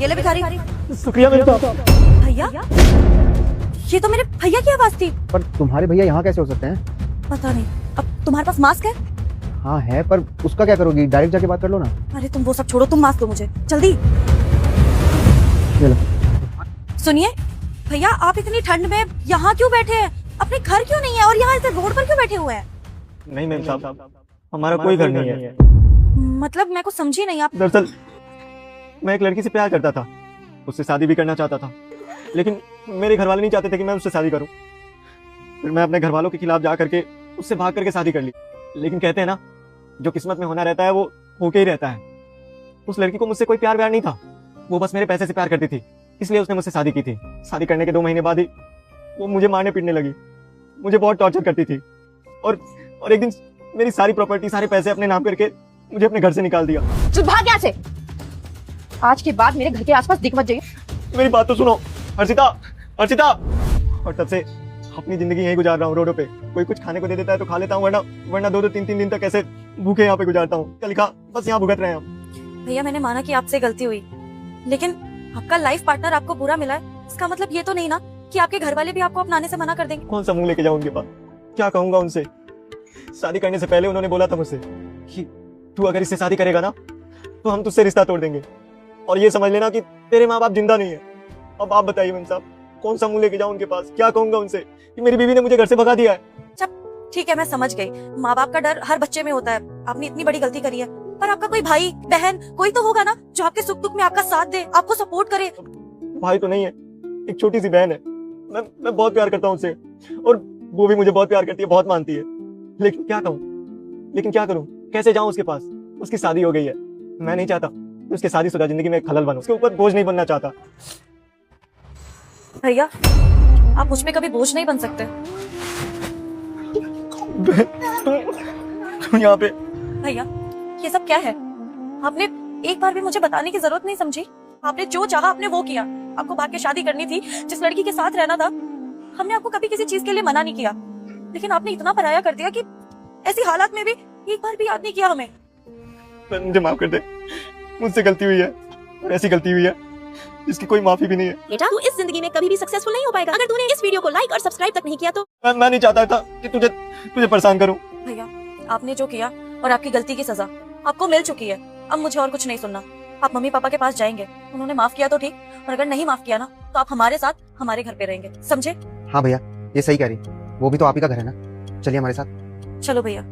ये ले भिखारी। शुक्रिया मेरे साहब। भैया, ये तो मेरे भैया की आवाज थी। पर तुम्हारे भैया यहाँ कैसे हो सकते हैं? पता नहीं। अब तुम्हारे पास मास्क है? हाँ है, पर उसका क्या करोगी? डायरेक्ट जाके बात कर लो ना। अरे तुम वो सब छोड़ो, तुम मास्क दो मुझे जल्दी। ये लो। सुनिए भैया, आप इतनी ठंड में यहाँ क्यों बैठे हैं? अपने घर क्यों नहीं है और यहाँ ऐसे रोड पर क्यों बैठे हुए हैं? नहीं मैम साहब, हमारा कोई घर नहीं है। मतलब मैं कुछ समझी नहीं। आप दरअसल मैं एक लड़की से प्यार करता था, उससे शादी भी करना चाहता था, लेकिन मेरे घर वाले नहीं चाहते थे कि मैं उससे शादी करूं। फिर मैं अपने घर वालों के खिलाफ जा करके उससे भाग करके शादी कर ली। लेकिन कहते हैं ना, जो किस्मत में होना रहता है वो होके ही रहता है। उस लड़की को मुझसे कोई प्यार व्यार नहीं था, वो बस मेरे पैसे से प्यार करती थी, इसलिए उसने मुझसे शादी की थी। शादी करने के 2 महीने बाद ही वो मुझे मारने पीटने लगी, मुझे बहुत टॉर्चर करती थी और एक दिन मेरी सारी प्रॉपर्टी, सारे पैसे अपने नाम करके मुझे अपने घर से निकाल दिया। चल भाग यहाँ से। आज के बाद मेरे घर के आसपास दिख मत जाइए। मेरी बात तो सुनो हर्षिता, हर्षिता। और तब से अपनी जिंदगी यहीं गुजार रहा हूँ, रोडों पे। कोई कुछ खाने को दे देता है तो खा लेता हूँ, वरना 2-3 दिन तक ऐसे भूखे यहाँ पे गुजारता हूँ। क्या लिखा, बस यहाँ भुगत रहे हैं हम। भैया, मैंने माना कि आपसे गलती हुई, लेकिन आपका लाइफ पार्टनर आपको बुरा मिला है, इसका मतलब ये तो नहीं ना कि आपके घर वाले भी आपको अपनाने से मना कर देंगे। कौन सा मुंह लेके जाऊँ उनके पास? क्या कहूंगा उनसे? शादी करने से पहले उन्होंने बोला था मुझसे कि तू अगर इससे शादी करेगा ना तो हम तुझसे रिश्ता तोड़ देंगे, और ये समझ लेना कि तेरे माँ बाप जिंदा नहीं है। अब आप बताइए मेम साहब, कौन सा मुंह लेके जाऊं उनके पास? क्या कहूंगा उनसे कि मेरी बीवी ने मुझे घर से भगा दिया है? ठीक है, मैं समझ गई। माँ बाप का डर हर बच्चे में होता है। आपने इतनी बड़ी गलती करी है, पर आपका कोई भाई बहन कोई तो होगा ना जो आपके सुख दुख में आपका साथ दे, आपको सपोर्ट करे। भाई तो नहीं है, एक छोटी सी बहन है। मैं बहुत प्यार करता हूँ उससे, और वो भी मुझे बहुत प्यार करती है, बहुत मानती है। लेकिन क्या करूँ? कैसे जाऊँ उसके पास? उसकी शादी हो गई है। मैं नहीं चाहता कि उसकी शादीशुदा जिंदगी में एक खलल बनूं। उसके ऊपर बोझ नहीं बनना चाहता। भैया, आप मुझ में कभी बोझ नहीं बन सकते। तुम यहाँ पे? भैया, ये सब क्या है? आपने एक बार भी मुझे बताने की जरूरत नहीं समझी। आपने जो चाहा आपने वो किया। आपको भाग के शादी करनी थी, जिस लड़की के साथ रहना था। हमने आपको कभी किसी चीज के लिए मना नहीं किया, लेकिन आपने इतना पराया कर दिया कि ऐसी हालात में भी एक बार भी याद नहीं किया हमें। मुझे माफ कर दे, मुझसे गलती हुई है, और ऐसी गलती हुई है जिसकी कोई माफी भी नहीं है। बेटा, तू इस जिंदगी में कभी भी सक्सेसफुल नहीं हो पाएगा अगर तूने इस वीडियो को लाइक और सब्सक्राइब तक नहीं किया तो। मैं नहीं चाहता था कि तुझे परेशान करूं। भैया, आपने जो किया और आपकी गलती की सजा आपको मिल चुकी है। अब मुझे और कुछ नहीं सुनना। आप मम्मी पापा के पास जाएंगे, उन्होंने माफ किया तो ठीक, और अगर नहीं माफ किया ना तो आप हमारे साथ हमारे घर पे रहेंगे, समझे? हाँ भैया, ये सही कह रही, वो भी तो आप ही का घर है ना। चलिए हमारे साथ। चलो भैया।